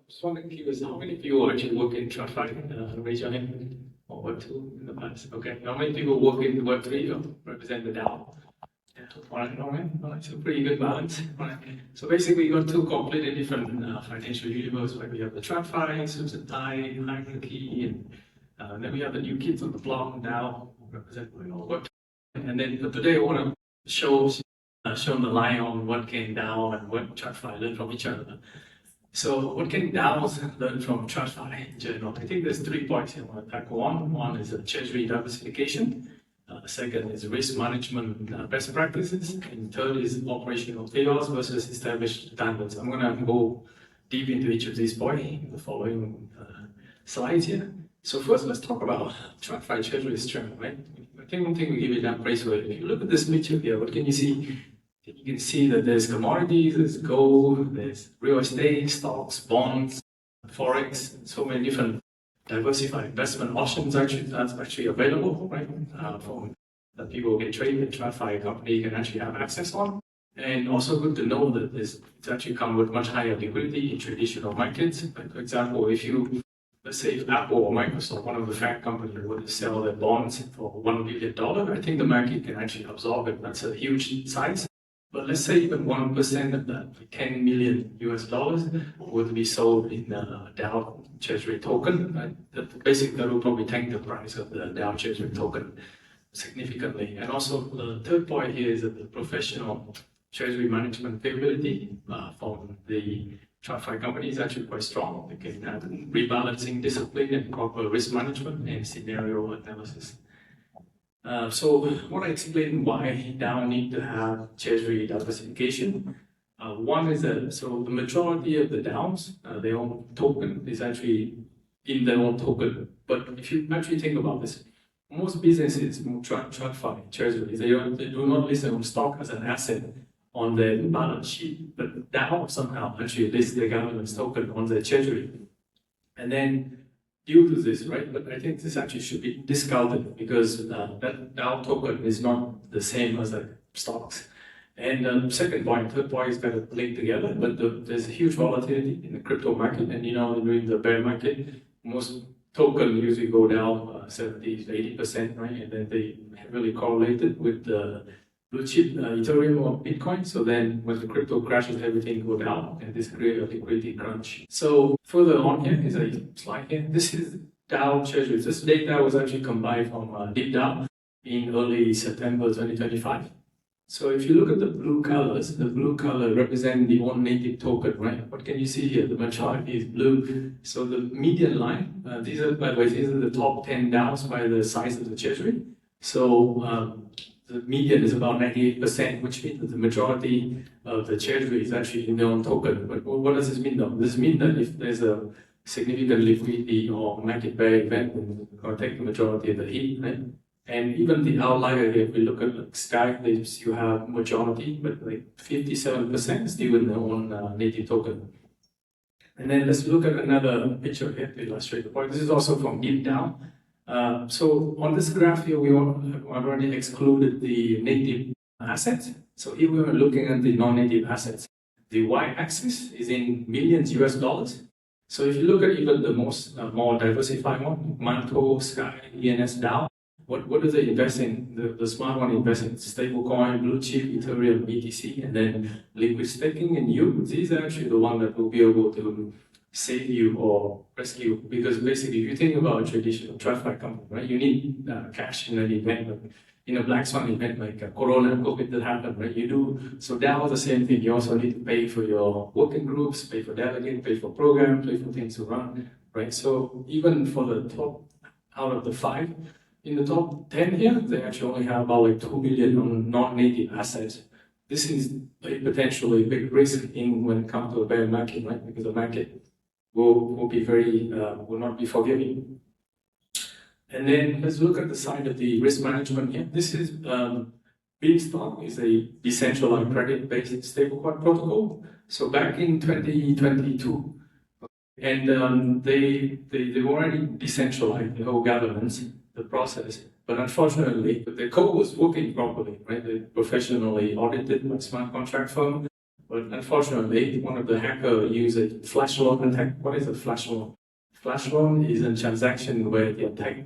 just wondering, curious, how many people actually work in TradFi? Raise your hand. Or Web2 in the past. Okay, how many people work in Web3 or represent the DAO? Yeah, all right. So pretty good balance. Right. So basically, you got two completely different financial universe. Right? We have the TradFi, suits and tie, hierarchy, and then we have the new kids on the block now represent Web2. And then but today I want to show the line on what can DAO and what TradFi learn from each other. So what can DAOs learn from TradFi in general? I think there's 3 points here I want to tackle. One is Treasury diversification. Second is risk management best practices. And third is operational chaos versus established standards. I'm going to go deep into each of these points in the following slides here. So first, let's talk about TradFi Treasury strength, right? I think one thing we give it that praise for. If you look at this picture here, what can you see? You can see that there's commodities, there's gold, there's real estate, stocks, bonds, forex, so many different diversified investment options that's actually available, right? From that people can trade in TradFi company can actually have access on. And also good to know that it's actually come with much higher liquidity in traditional markets. Like for example, let's say if Apple or Microsoft, one of the FAANG companies, were to sell their bonds for $1 billion, I think the market can actually absorb it. That's a huge size. But let's say even 1% of that, like $10 million would be sold in the DAO Treasury token. Basically, that will probably tank the price of the DAO Treasury token significantly. And also, the third point here is that the professional treasury management capability from the TradFi company is actually quite strong. They can have rebalancing discipline and proper risk management and scenario analysis. So I want to explain why DAO need to have treasury diversification. One is that so the majority of the DAOs, their own token is actually in their own token. But if you actually think about this, most businesses, TradFi, treasuries, they do not list their own stock as an asset on their balance sheet. But DAO somehow actually lists their governance token on their treasury. And then due to this, right? But I think this actually should be discounted because that DAO token is not the same as like stocks. And third point is kind of linked together, but there's a huge volatility in the crypto market. And during the bear market, most tokens usually go down 70 to 80%, right? And then they heavily correlated with the blue chip Ethereum or Bitcoin. So then when the crypto crashes, everything go down and this creates a liquidity crunch. So further on here is a slide here. This is DAO Treasuries. This data was actually combined from DeepDAO in early September 2025. So if you look at the blue colors, the blue color represent the own native token, right? What can you see here? The majority is blue. So the median line, these are the top 10 DAOs by the size of the treasury. So the median is about 98%, which means that the majority of the treasury is actually in their own token. But what does this mean though? This means that if there's a significant liquidity or market bear event, it's going to take the majority of the hit, right? And even the outlier here, if we look at like Sky, you have majority, but like 57% still in their own native token. And then let's look at another picture here to illustrate the point. This is also from DeepDAO. So on this graph here, we already excluded the native assets. So here we are looking at the non-native assets. The y-axis is in millions US dollars. So if you look at even the more diversified one, Manto, Sky, ENS, DAO, what do they invest in? The smart one invests in stablecoin, blue chip, Ethereum, BTC, and then liquid staking and you. These are actually the one that will be able to save you or rescue, because basically if you think about a traditional TradFi company, right, you need cash in an event, like in a black swan event like Corona, COVID that happened, right? You do, so that was the same thing. You also need to pay for your working groups, pay for delegates, pay for programs, pay for things to run, right? So even for the top, out of the 5, in the top 10 here, they actually only have about like 2 million on non-native assets. This is a potentially big risk when it comes to a bear market, right? Because the market will be will not be forgiving. And then let's look at the side of the risk management here. This is Beanstalk, is a decentralized credit-based stablecoin protocol. So back in 2022, and they already decentralized the whole governance, the process. But unfortunately, the code was working properly, right? They professionally audited by smart contract firm, But unfortunately, one of the hackers used a flash loan attack. What is a flash loan? Flash loan is a transaction where the attack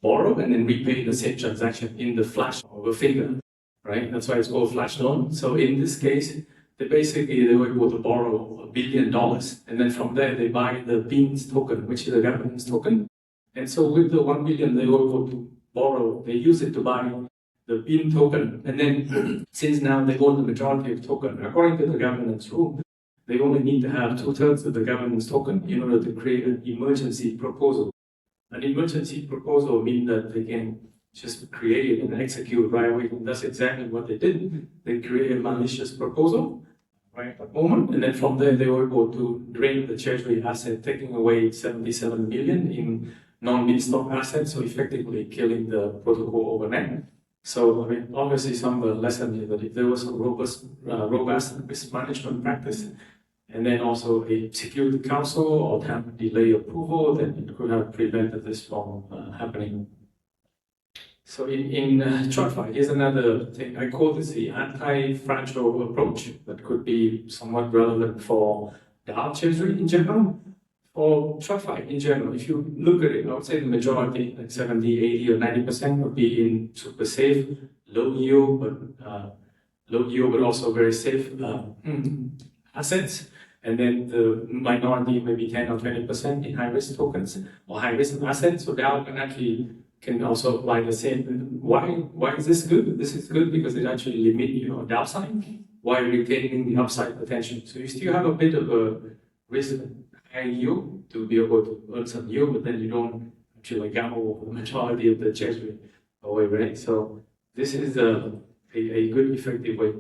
borrow and then repay the same transaction in the flash of a finger, right? That's why it's called flash loan. So in this case, they were able to borrow $1 billion, and then from there they buy the Beans token, which is a governance token. And so with the 1 billion they were able to borrow, they use it to buy the Bean token. And then since now they own the majority of token, according to the governance rule, they only need to have 2/3 of the governance token in order to create an emergency proposal. An emergency proposal means that they can just create it and execute right away. And that's exactly what they did. They created a malicious proposal, right, at the moment, and then from there they were able to drain the Treasury asset, taking away 77 million in non-Beanstalk assets, so effectively killing the protocol overnight. So, I mean, obviously some of the lessons is that if there was a robust risk management practice, and then also a security council or time delay approval, then it could have prevented this from happening. So in TradFi, here's another thing. I call this the anti-fragile approach that could be somewhat relevant for DAO Treasury in general. For TradFi in general, if you look at it, I would say the majority, like 70, 80, or 90% would be in super safe, low yield, but also very safe assets. And then the minority, maybe 10 or 20% in high-risk tokens or high-risk assets. So DAO can also apply the same. Why is this good? This is good because it actually limits your downside while retaining the upside potential. So you still have a bit of a risk high yield to be able to earn some yield, but then you don't actually gamble the majority of the treasury away, right? So this is a good, effective way.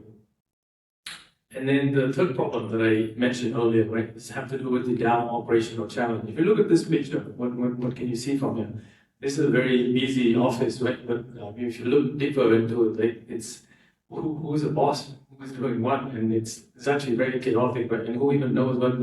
And then the third problem that I mentioned earlier, right, is have to do with the DAO operational challenge. If you look at this picture, what can you see from here? This is a very busy office, right? But if you look deeper into it, it's who's the boss, who's doing what, and it's actually very chaotic, right? And who even knows what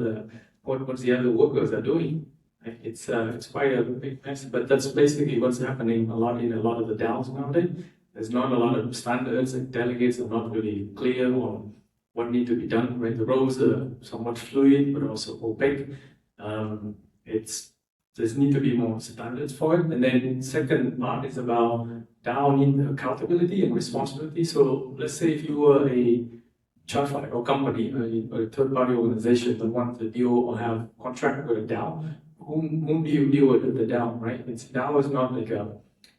the other workers are doing? Right? It's quite a big mess. But that's basically what's happening in a lot of the DAOs nowadays. There's not a lot of standards, and delegates are not really clear on what need to be done, right? The roles are somewhat fluid, but also opaque. There's need to be more standards for it. And then second part is about DAO need accountability and responsibility. So let's say if you were a TradFi or company, a third-party organization that wants to deal or have contract with a DAO, whom do you deal with at the DAO, right? DAO is not like a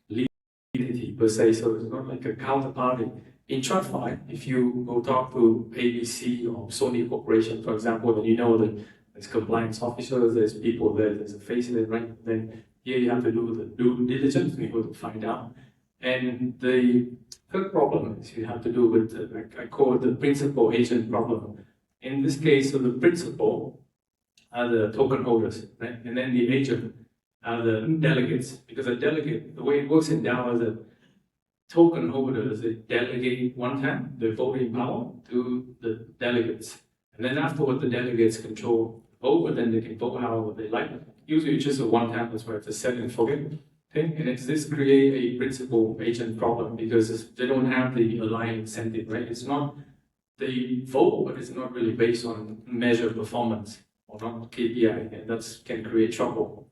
legal entity per se, so it's not like a counterparty. In TradFi, if you go talk to ABC or Sony Corporation, for example, then you know that there's compliance officers, there's people there, there's a face in it, right? Then here you have to do the due diligence, you go to find out. And the third problem is you have to do with, I call it the principal agent problem. In this case, so the principal are the token holders, right? And then the agent are the delegates, because a delegate, the way it works in DAO is that token holders, they delegate one time the voting power to the delegates. And then afterward, the delegates control the vote, but then they can vote however they like. Usually it's just a one-time, that's why it's a set and forget thing. And it's this create a principal agent problem because they don't have the aligned incentive, right? It's not, they vote, but it's not really based on measured performance or not KPI, and that can create trouble.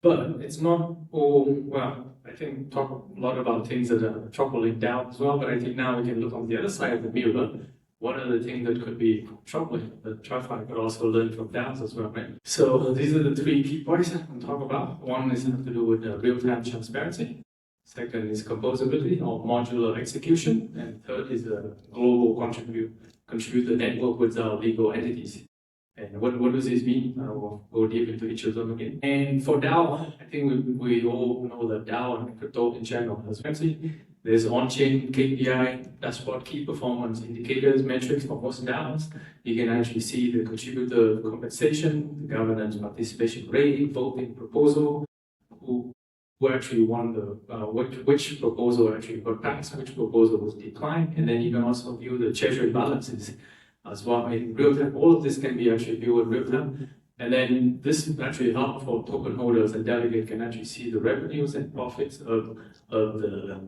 But it's not all, well, I think talk a lot about things that are troubling DAO as well, but I think now we can look on the other side of the mirror. What are the things that could be troubling that TradFi could also learn from DAOs as well, right? So these are the three key points I'm going to talk about. One is have to do with real-time transparency. Second is composability or modular execution. And third is a global contributor network with our legal entities. And what does this mean? We'll go deep into each of them again. And for DAO, I think we all know that DAO and crypto in general has transparency. There's on-chain KPI, dashboard key performance indicators, metrics for most DAOs. You can actually see the contributor compensation, the governance participation rate, voting proposal, who actually won the, which proposal actually got passed, which proposal was declined, and then you can also view the treasury balances as well in real time. All of this can be actually viewed in real time. And then this actually helps for token holders and delegate can actually see the revenues and profits of the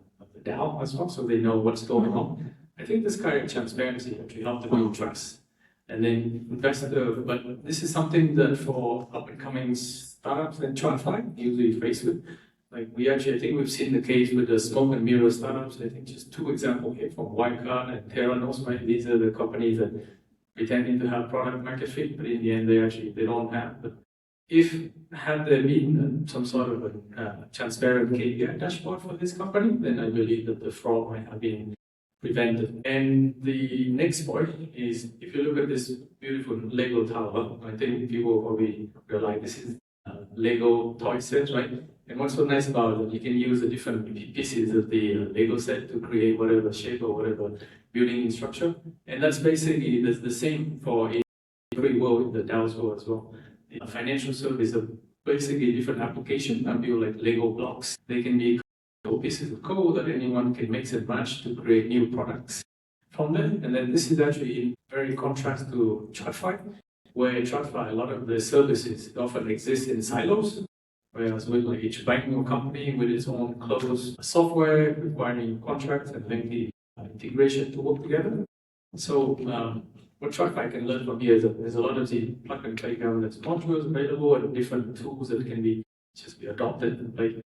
DAO as well, so they know what's going on. I think this kind of transparency actually helps to build trust. And then investor, but this is something that for up-and-coming startups and TradFi usually face with. Like I think we've seen the case with the smoke and mirror startups. I think just two examples here from Wirecard and Theranos, right? These are the companies that pretending to have product market fit, but in the end they don't have. But if had there been some sort of a transparent KPI dashboard for this company, then I believe that the fraud might have been prevented. And the next point is, if you look at this beautiful Lego tower, I think people probably realize this is Lego toy set, right? And what's so nice about it, you can use the different pieces of the Lego set to create whatever shape or whatever building structure. And that's basically the same for a free world, the DAOs world as well. A financial service is basically a different application that build like Lego blocks. They can be pieces of code that anyone can mix and match to create new products from them. And then this is actually in very contrast to TradFi, where TradFi, a lot of the services often exist in silos, whereas with like each banking company with its own closed software requiring contracts and lengthy integration to work together. So what TradFi can learn from here is that there's a lot of the plug and play governance modules available and different tools that can be adopted. Right?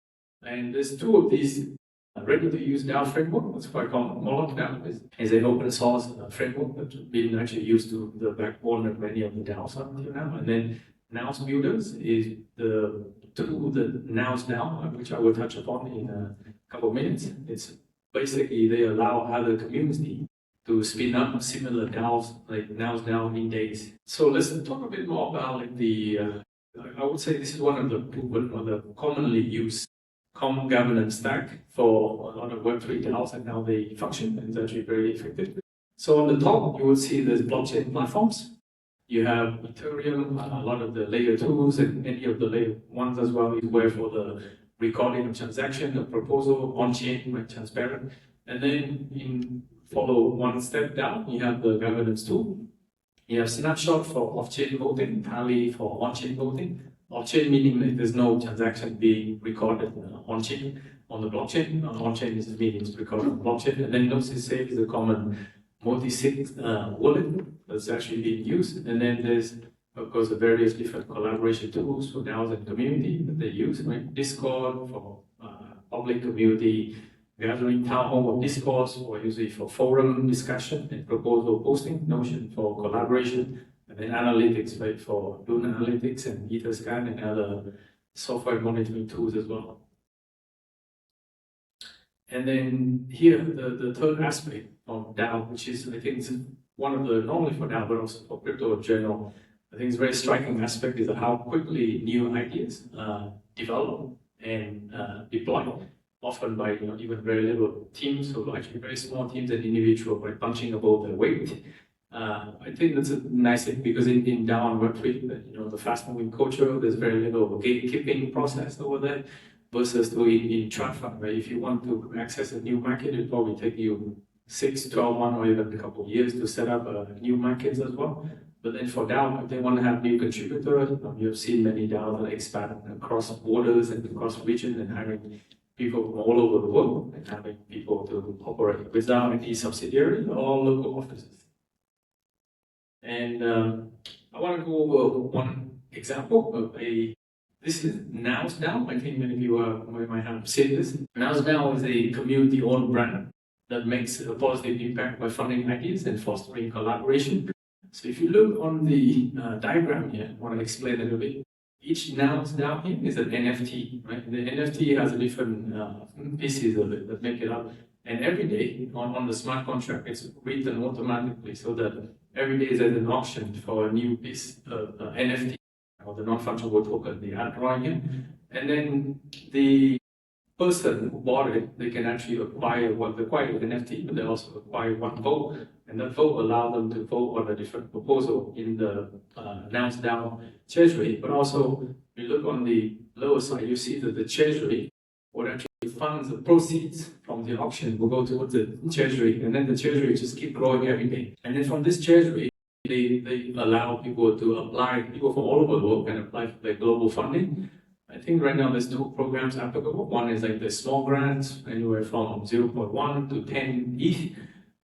And there's two of these ready-to-use DAO framework. That's quite common. Moloch DAO is an open source framework that's been actually used to the backbone of many of the DAOs up until now. And then Nouns Builders is the tool, the Nouns DAO, which I will touch upon in a couple of minutes. It's basically they allow other community to spin up similar DAOs like Nouns DAO in days. So let's talk a bit more about like the. I would say this is one of the proven or the commonly used common governance stack for a lot of Web3 DAOs and how they function, and it's actually very effective. So on the top, you will see there's blockchain platforms. You have Ethereum, a lot of the layer 2s and any of the layer 1s as well is where for the recording of transaction, the proposal, on-chain, like transparent. And then follow one step down, you have the governance tool. You have Snapshot for off-chain voting, Tally for on-chain voting. Off-chain meaning that there's no transaction being recorded on-chain, on the blockchain. On-chain is meaning it's recorded on the blockchain. And then Notice Safe is a common multi-sig wallet that's actually being used. And then there's, of course, the various different collaboration tools for DAOs and community that they use, right? Discord for public community gathering, town hall of discourse, or usually for forum discussion and proposal posting, Notion for collaboration, and then analytics, right, for doing analytics and Etherscan and other software monitoring tools as well. And then here, the third aspect of DAO, which is, I think, is one of the, not only for DAO, but also for crypto in general, I think it's a very striking aspect is how quickly new ideas develop and deploy, often by even very little teams, so actually very small teams and individuals by punching above their weight. I think that's a nice thing because in DAO and Web3, the fast-moving culture, there's very little gatekeeping process over there. Versus in TradFi, right? If you want to access a new market, it'll probably take you 6, 12 months or even a couple of years to set up new markets as well. But then for DAO, if they want to have new contributors, you've seen many DAOs that expand across borders and across regions and hiring people from all over the world and having people to operate without any subsidiary or local offices. And I want to go over one example of this is Nouns DAO. I think many of you might have seen this. Nouns DAO is a community-owned brand that makes a positive impact by funding ideas and fostering collaboration. So if you look on the diagram here, I want to explain a little bit. Each Nouns DAO here is an NFT, right? The NFT has a different pieces of it that make it up. And every day on the smart contract, it's written automatically so that every day there's an auction for a new piece of NFT. Or the non-fungible token, the art drawing here. And then the person who bought it, they can actually acquire the NFT, but they also acquire one vote. And that vote allows them to vote on a different proposal in the Nouns DAO Treasury. But also, if you look on the lower side, you see that the Treasury would actually fund the proceeds from the auction will go towards the Treasury. And then the Treasury just keep growing every day. And then from this Treasury, they allow people to apply, people from all over the world can apply for their global funding. I think right now there's 2 programs applicable. One is like the small grants, anywhere from 0.1 to 10 ETH.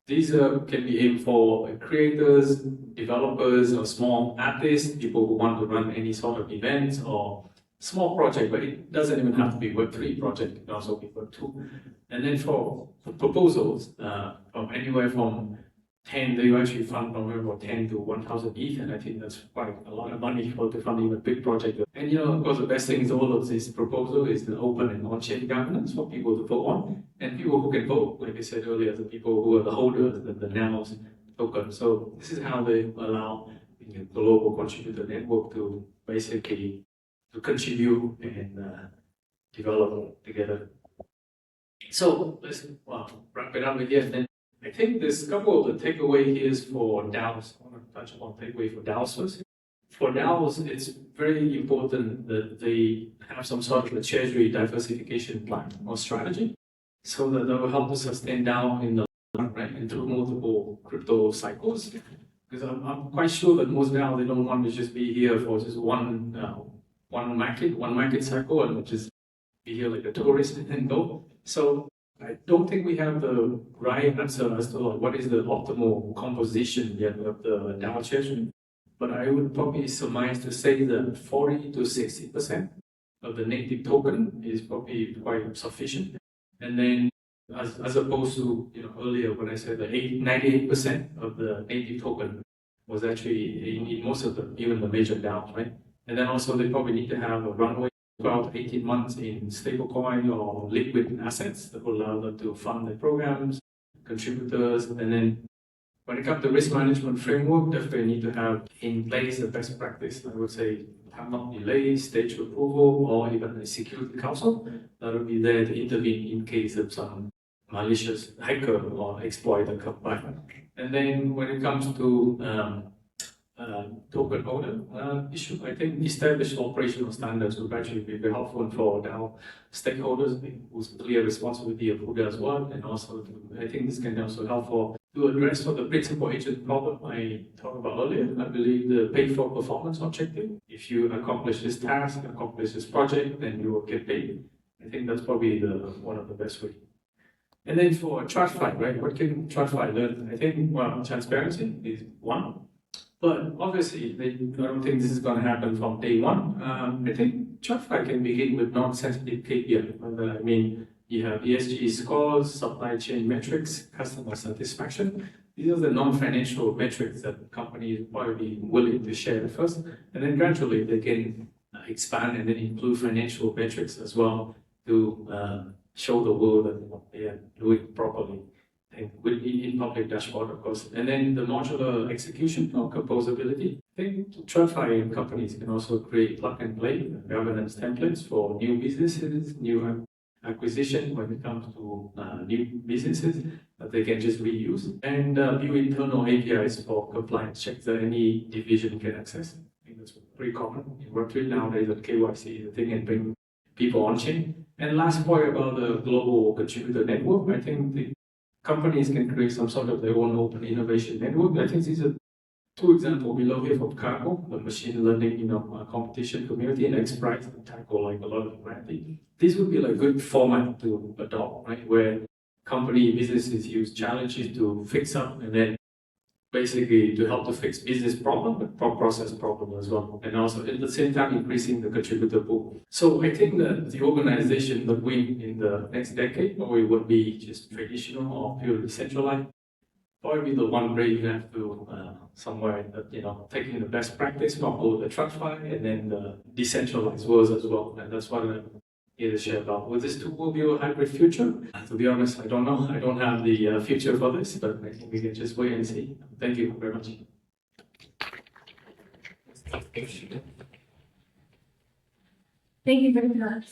These can be aimed for creators, developers, or small artists, people who want to run any sort of events or small project, but it doesn't even have to be Web3 project, it can also be Web2. And then for proposals, from anywhere from 10, they actually fund from about 10 to 1,000 ETH, and I think that's quite a lot of money to fund even a big project. And of course, the best thing is all of this proposal is the open and on-chain governance for people to vote on, and people who can vote, like I said earlier, the people who are the holders, the Nouns token. So this is how they allow the global contributor network to basically to contribute and develop together. So let's wrap it up again. Then I think there's a couple of the takeaway here is for DAOs. I want to touch upon takeaway for DAOs first. For DAOs, it's very important that they have some sort of a treasury diversification plan or strategy, so that will help to sustain DAO in the long run, and through multiple crypto cycles. Because I'm quite sure that most DAOs, they don't want to just be here for just one market cycle and just be here like a tourist and go. So I don't think we have the right answer as to what is the optimal composition yet of the DAO treasury. But I would probably surmise to say that 40 to 60% of the native token is probably quite sufficient. And then as opposed to earlier when I said that 98% of the native token was actually in most of the, even the major DAOs, right? And then also they probably need to have a runway about 18 months in stablecoin or liquid assets that will allow them to fund their programs, contributors, and then when it comes to risk management framework, definitely need to have in place the best practice. I would say time not delay, stage approval, or even a security council that will be there to intervene in case of some malicious hacker or exploiter come by. And then when it comes to token owner issue, I think established operational standards would actually be very helpful for DAO stakeholders whose clear responsibility of who does what, and also I think this can also help to address the principal agent problem I talked about earlier. I believe the pay for performance objective. If you accomplish this task, accomplish this project, then you will get paid. I think that's probably one of the best ways. And then for TradFi, right? What can TradFi learn? I think transparency is one. But obviously, I don't think this is going to happen from day one. I think TradFi can begin with non-sensitive KPI. I mean, you have ESG scores, supply chain metrics, customer satisfaction. These are the non-financial metrics that companies probably be willing to share first. And then gradually they can expand and then include financial metrics as well to show the world that they are doing properly. And will be in public dashboard, of course. And then the modular execution or composability. I think TradFi companies can also create plug and play governance templates for new businesses, new acquisition when it comes to new businesses that they can just reuse, and build internal APIs for compliance checks that any division can access. I think that's pretty common in Web3 nowadays, that KYC is a thing and bring people on chain. And last point about the global contributor network, I think the companies can create some sort of their own open innovation network. I think these are two examples below here from Kaggle, the machine learning, competition community, and XPRIZE that tackle like a lot of humanity. This would be like good format to adopt, right? Where businesses use challenges to fix up, and then basically to help to fix business problem, but process problem as well. And also at the same time increasing the contributor pool. So I think that the organization that win in the next decade probably would be just traditional or purely centralized. Probably the one where you have to somewhere that taking the best practice from all the TradFi and then the decentralized worlds as well. And that's what I'm here to share about. Will this tool be a hybrid future? To be honest, I don't know. I don't have the future for this, but I think we can just wait and see. Thank you very much. Thank you very much.